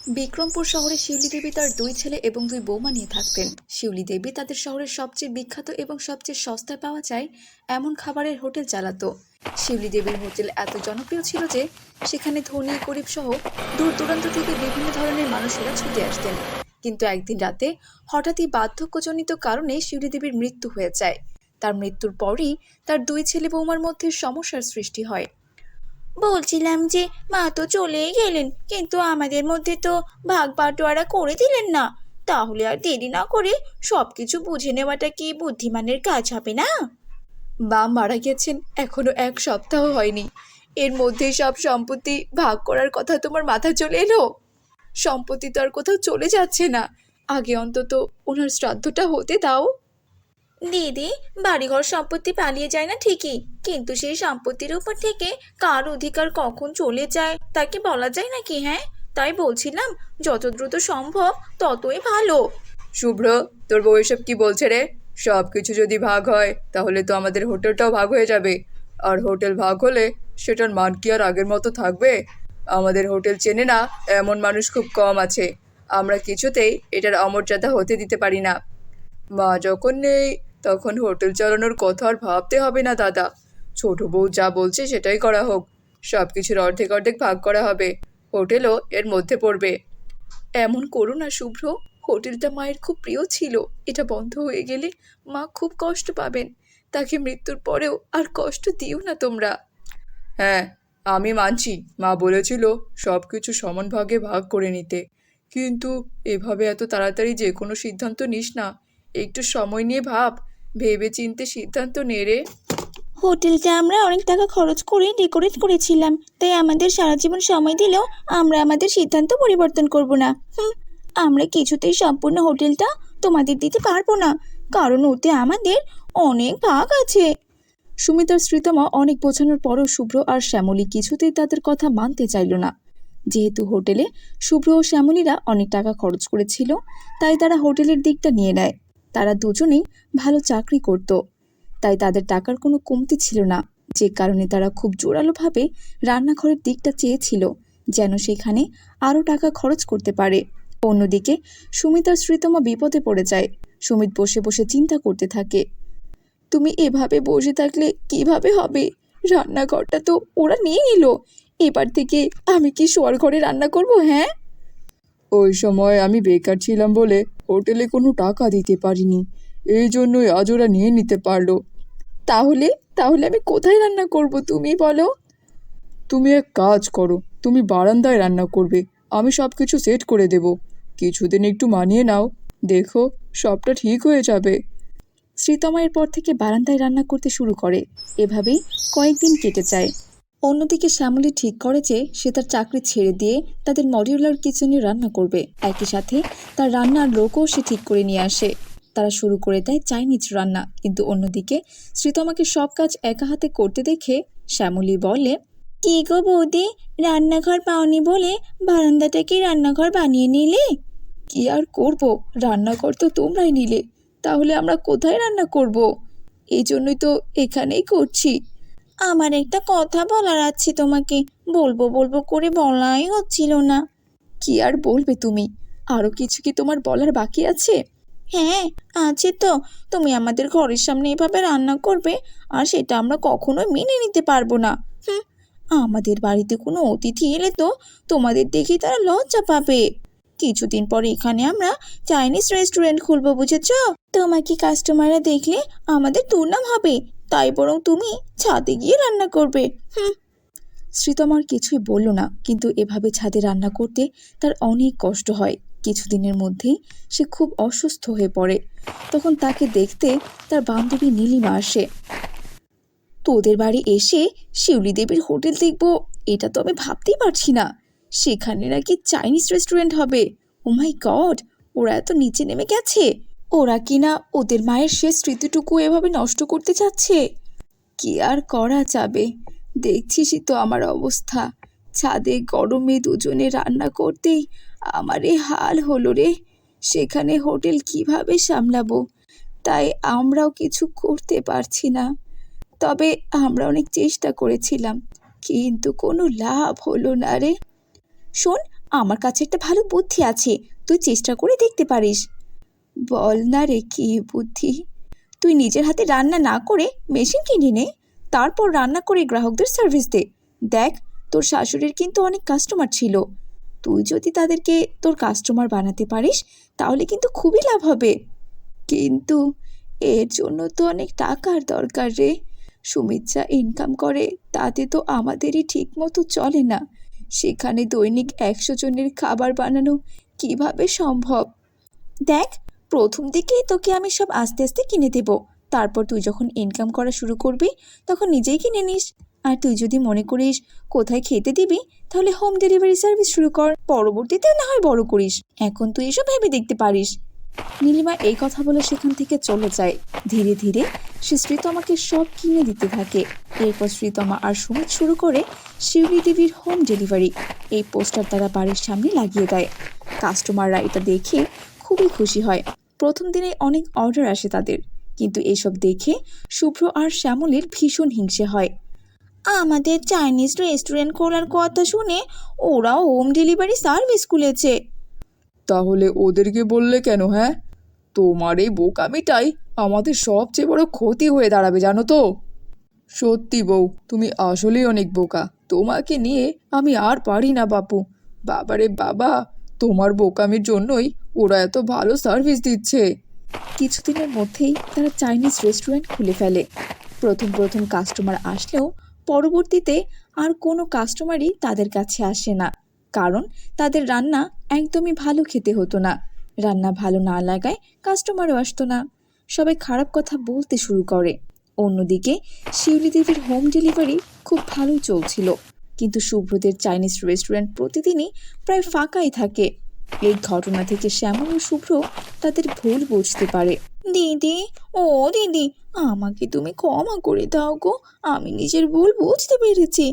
বিক্রমপুর শহরে শিউলি দেবী তার দুই ছেলে এবং দুই বৌমা নিয়ে থাকতেন। শিউলি দেবী তাদের শহরের সবচেয়ে বিখ্যাত এবং সবচেয়ে সস্তায় পাওয়া যায় এমন খাবারের হোটেল চালাতো। শিউলি দেবীর হোটেল এত জনপ্রিয় ছিল যে সেখানে ধনী গরিব সহ দূর দূরান্ত থেকে বিভিন্ন ধরনের মানুষেরা ছুটে আসতেন। কিন্তু একদিন রাতে হঠাৎই বার্ধক্যজনিত কারণে শিউলি দেবীর মৃত্যু হয়ে যায়। তার মৃত্যুর পরই তার দুই ছেলে বৌমার মধ্যে সমস্যার সৃষ্টি হয়। বলছিলাম যে মা তো চলেই গেলেন, কিন্তু আমাদের মধ্যে তো ভাগ বাটোয়ারা করে দিলেন না। তাহলে আর দেরি না করে সবকিছু বুঝে নেওয়াটা কি বুদ্ধিমানের কাজ হবে না? মা মারা গেছেন এখনো এক সপ্তাহ হয়নি, এর মধ্যেই সব সম্পত্তি ভাগ করার কথা তোমার মাথায় চলে এলো? সম্পত্তি তো আর কোথাও চলে যাচ্ছে না, আগে অন্তত ওনার শ্রাদ্ধটা হতে দাও। দিদি, বাড়িঘর সম্পত্তি পালিয়ে যায় না ঠিকই, কিন্তু সেই সম্পত্তির উপর থেকে কার অধিকার কখন চলে যায় তা কি বলা যায় নাকি? হ্যাঁ, তাই বলছিলাম যত দ্রুত সম্ভব ততই ভালো। শুভ্র, তোর বউ এসব কি বলছে রে? সব কিছু যদি ভাগ হয় তাহলে তো আমাদের হোটেলটাও ভাগ হয়ে যাবে, আর হোটেল ভাগ হলে সেটার মান কি আর আগের মতো থাকবে? আমাদের হোটেল চেনে না এমন মানুষ খুব কম আছে, আমরা কিছুতেই এটার অমর্যাদা হতে দিতে পারি না। মা যখন নেই তখন হোটেল চালানোর কথা আর ভাবতে হবে না দাদা, ছোট বউ যা বলছে সেটাই করা হোক, সব কিছুর অর্ধেক অর্ধেক ভাগ করা হবে, হোটেলও এর মধ্যে পড়বে। এমন করো না শুভ্র, হোটেলটা মায়ের খুব প্রিয় ছিল, এটা বন্ধ হয়ে গেলে মা খুব কষ্ট পাবেন, তাকে মৃত্যুর পরেও আর কষ্ট দিও না তোমরা। হ্যাঁ, আমি মানছি মা বলেছিল সব কিছু সমান ভাগে ভাগ করে নিতে, কিন্তু এভাবে এত তাড়াতাড়ি যে কোনো সিদ্ধান্ত নিস না, একটু সময় নিয়ে ভাব, ভেবে চিন্তে সিদ্ধান্ত নে রে। হোটেলটা আমরা অনেক টাকা খরচ করে ডেকোরেট করেছিলাম, তাই আমাদের সারা জীবন সময় দিলেও আমরা আমাদের সিদ্ধান্ত পরিবর্তন করব না। আমরা কিছুতেই সম্পূর্ণ হোটেলটা তোমাদের দিতে পারবো না, কারণ ওতে আমাদের অনেক ভাগ আছে। সুমিতার শ্রীতমা অনেক বোঝানোর পরও শুভ্র আর শ্যামলী কিছুতেই তাদের কথা মানতে চাইল না। যেহেতু হোটেলে শুভ্র ও শ্যামলীরা অনেক টাকা খরচ করেছিল, তাই তারা হোটেলের দিকটা নিয়ে নেয়। তারা দুজনেই ভালো চাকরি করত, তাই তাদের টাকার কোনো কমতি ছিল না, যে কারণে তারা খুব জোরালোভাবে রান্নাঘরের দিকটা চেয়েছিল, যেন সেখানে আরও টাকা খরচ করতে পারে। অন্যদিকে সুমিতার শ্রীতমা বিপদে পড়ে যায়। সুমিত বসে বসে চিন্তা করতে থাকে, তুমি এভাবে বসে থাকলে কিভাবে হবে? রান্নাঘরটা তো ওরা নিয়ে নিল, এবার থেকে আমি কি শোয়ার ঘরে রান্না করব? হ্যাঁ, ওই সময় আমি বেকার ছিলাম বলে হোটেলে কোনো টাকা দিতে পারিনি, এই জন্যই আজ ওরা নিয়ে নিতে পারলো। তাহলে তাহলে আমি কোথায় রান্না করব তুমি বলো? তুমি এক কাজ করো, তুমি বারান্দায় রান্না করবে, আমি সব কিছু সেট করে দেব, কিছুদিন একটু মানিয়ে নাও, দেখো সবটা ঠিক হয়ে যাবে। শ্রীতমা এরপর থেকে বারান্দায় রান্না করতে শুরু করে। এভাবেই কয়েকদিন কেটে যায়। অন্যদিকে শ্যামলী ঠিক করে যে সে তার চাকরি ছেড়ে দিয়ে তাদের মডিউলার কিচেনে রান্না করবে। একই সাথে তার রান্নার লোকও সে ঠিক করে নিয়ে আসে। তারা শুরু করে দেয় চাইনিজ রান্না। কিন্তু অন্যদিকে শ্রীতমাকে সব কাজ একা হাতে করতে দেখে শ্যামলী বলে, কি গো বৌদি, রান্নাঘর পাওনি বলে বারান্দাটাকে রান্নাঘর বানিয়ে নিলে? কি আর করব, রান্নাঘর তো তোমরাই নিলে, তাহলে আমরা কোথায় রান্না করব? এই জন্যই তো এখানেই করছি। আমার একটা কথা বলার আছে তোমাকে, বলবো বলবো করে বলাই হচ্ছিল না। কি আর বলবে তুমি? আরো কিছু কি তোমার বলার বাকি আছে? হ্যাঁ, আছে তো। তুমি আমাদের ঘরের সামনে এভাবে রান্না করবে, আর সেটা আমরা কখনোই মেনে নিতে পারবো না। হুম, আমাদের বাড়িতে কোনো অতিথি এলে তো তোমাদের দেখে তারা লজ্জা পাবে। কিছুদিন পরে এখানে আমরা চাইনিজ রেস্টুরেন্ট খুলবো, বুঝেছো? তোমাকে কাস্টমাররা দেখলে আমাদের দুর্নাম হবে, তাই বরং তুমি ছাদে গিয়ে রান্না করবে। হুম। শ্রীতমার কিছুই বলল না, কিন্তু এভাবে ছাদে রান্না করতে তার অনেক কষ্ট হয়। কিছুদিনের মধ্যেই সে খুব অসুস্থ হয়ে পড়ে। তখন তাকে দেখতে তার বান্ধবী নীলিমা আসে। তোদের বাড়ি এসে শিউলি দেবীর হোটেল দেখবো, এটা তো আমি ভাবতেই পারছি না। সেখানে নাকি চাইনিজ রেস্টুরেন্ট হবে। ও মাই গড, ওরা এত নিচে নেমে গেছে! ওরা কিনা ওদের মায়ের শেষ স্মৃতিটুকু এভাবে নষ্ট করতে চাচ্ছে। কি আর করা যাবে, দেখছিসই তো আমার অবস্থা। ছাদে গরমে দুজনে রান্না করতেই আমার এই হাল হলো রে। সেখানে হোটেল কিভাবে সামলাবো? তাই আমরাও কিছু করতে পারছি না। তবে আমরা অনেক চেষ্টা করেছিলাম, কিন্তু কোনো লাভ হলো না রে। শোন, আমার কাছে একটা ভালো বুদ্ধি আছে, তুই চেষ্টা করে দেখতে পারিস। বল না রে, কি বুদ্ধি? তুই নিজের হাতে রান্না না করে মেশিন কিনে নে, তারপর রান্না করে গ্রাহকদের সার্ভিস দে। দেখ, তোর শাশুড়ির কিন্তু অনেক কাস্টমার ছিল, তুই যদি তাদেরকে তোর কাস্টমার বানাতে পারিস তাহলে কিন্তু খুবই লাভ হবে। কিন্তু এর জন্য তো অনেক টাকার দরকার রে। সুমিত যা ইনকাম করে তাতে তো আমাদেরই ঠিক মতো চলে না, সেখানে দৈনিক 100 জনের খাবার বানানো কিভাবে সম্ভব? দেখ, প্রথম দিকেই তোকে আমি সব আস্তে আস্তে কিনে দেব, তারপর তুই যখন ইনকাম করা শুরু করবি তখন নিজেই কিনে নিস। আর তুই যদি মনে করিস কোথায় খেতে দিবি, তাহলে হোম ডেলিভারি সার্ভিস শুরু কর, পরবর্তীতে না হয় বড় করিস। এখন তুই এসব ভেবে দেখতে পারিস। নীলিমা এই কথা বলে সেখান থেকে চলে যায়। ধীরে ধীরে সে শ্রীতমাকে সব কিনে দিতে থাকে। এরপর শ্রীতমা আর সুমিত শুরু করে শিউলি দেবীর হোম ডেলিভারি। এই পোস্টার তারা বাড়ির সামনে লাগিয়ে দেয়। কাস্টমাররা এটা দেখে খুবই খুশি হয়। প্রথম দিনে অনেক অর্ডার আসে তাদের, কিন্তু এসব দেখে শুভ্র আর শ্যামলীর ভীষণ হিংসে হয়। আমাদের চাইনিজ রেস্টুরেন্ট খোলার কথা শুনে ওরাও হোম ডেলিভারি সার্ভিস খুলেছে। তাহলে ওদেরকে বললে কেন? হ্যাঁ, তোমার এই বোকামিটাই আমাদের সবচেয়ে বড় ক্ষতি হয়ে দাঁড়াবে, জানো তো। সত্যি বউ, তুমি আসলেই অনেক বোকা। তোমাকে নিয়ে আমি আর পারি না বাপু। বাবারে বাবা, তোমার বোকামির জন্যই ওরা এত ভালো সার্ভিস দিচ্ছে। কিছুদিনের মধ্যেই তারা চাইনিজ রেস্টুরেন্ট খুলে ফেলে। প্রথম প্রথম কাস্টমার আসলেও পরবর্তীতে আর কোনো কাস্টমারই তাদের কাছে আসে না, কারণ তাদের রান্না একদমই ভালো খেতে হতো না। রান্না ভালো না লাগায় কাস্টমারও আসতো না, সবাই খারাপ কথা বলতে শুরু করে। অন্যদিকে শিউলি দেবীর হোম ডেলিভারি খুব ভালোই চলছিল, কিন্তু শুভ্রদের চাইনিজ রেস্টুরেন্ট প্রতিদিনই প্রায় ফাঁকাই থাকে। এই ঘটনা থেকে শ্যামল ও শুভ্র তাদের ভুল বুঝতে পারে। দিদি, ও দিদি, আমাকে তুমি ক্ষমা করে দাও গো, আমি নিজের ভুল বুঝতে পেরেছি।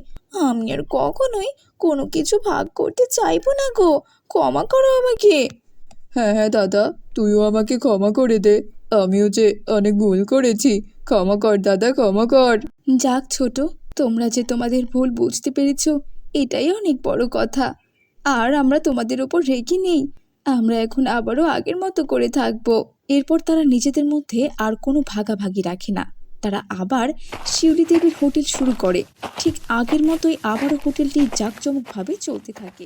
আমি আর কখনোই কোনো কিছু ভাগ করতে চাইবো না গো, ক্ষমা করো আমাকে। হ্যাঁ হ্যাঁ দাদা, তুইও আমাকে ক্ষমা করে দে। আমিও যে অনেক ভুল করেছি। ক্ষমা কর দাদা, ক্ষমা কর। যাক ছোট, তোমরা যে তোমাদের ভুল বুঝতে পেরেছো এটাই অনেক বড় কথা। আর আমরা তোমাদের ওপর রেগে নেই, আমরা এখন আবারও আগের মতো করে থাকবো। এরপর তারা নিজেদের মধ্যে আর কোনো ভাগাভাগি রাখে না। তারা আবার শিউলি দেবীর হোটেল শুরু করে। ঠিক আগের মতোই আবারও হোটেলটি জাঁকজমকভাবে চলতে থাকে।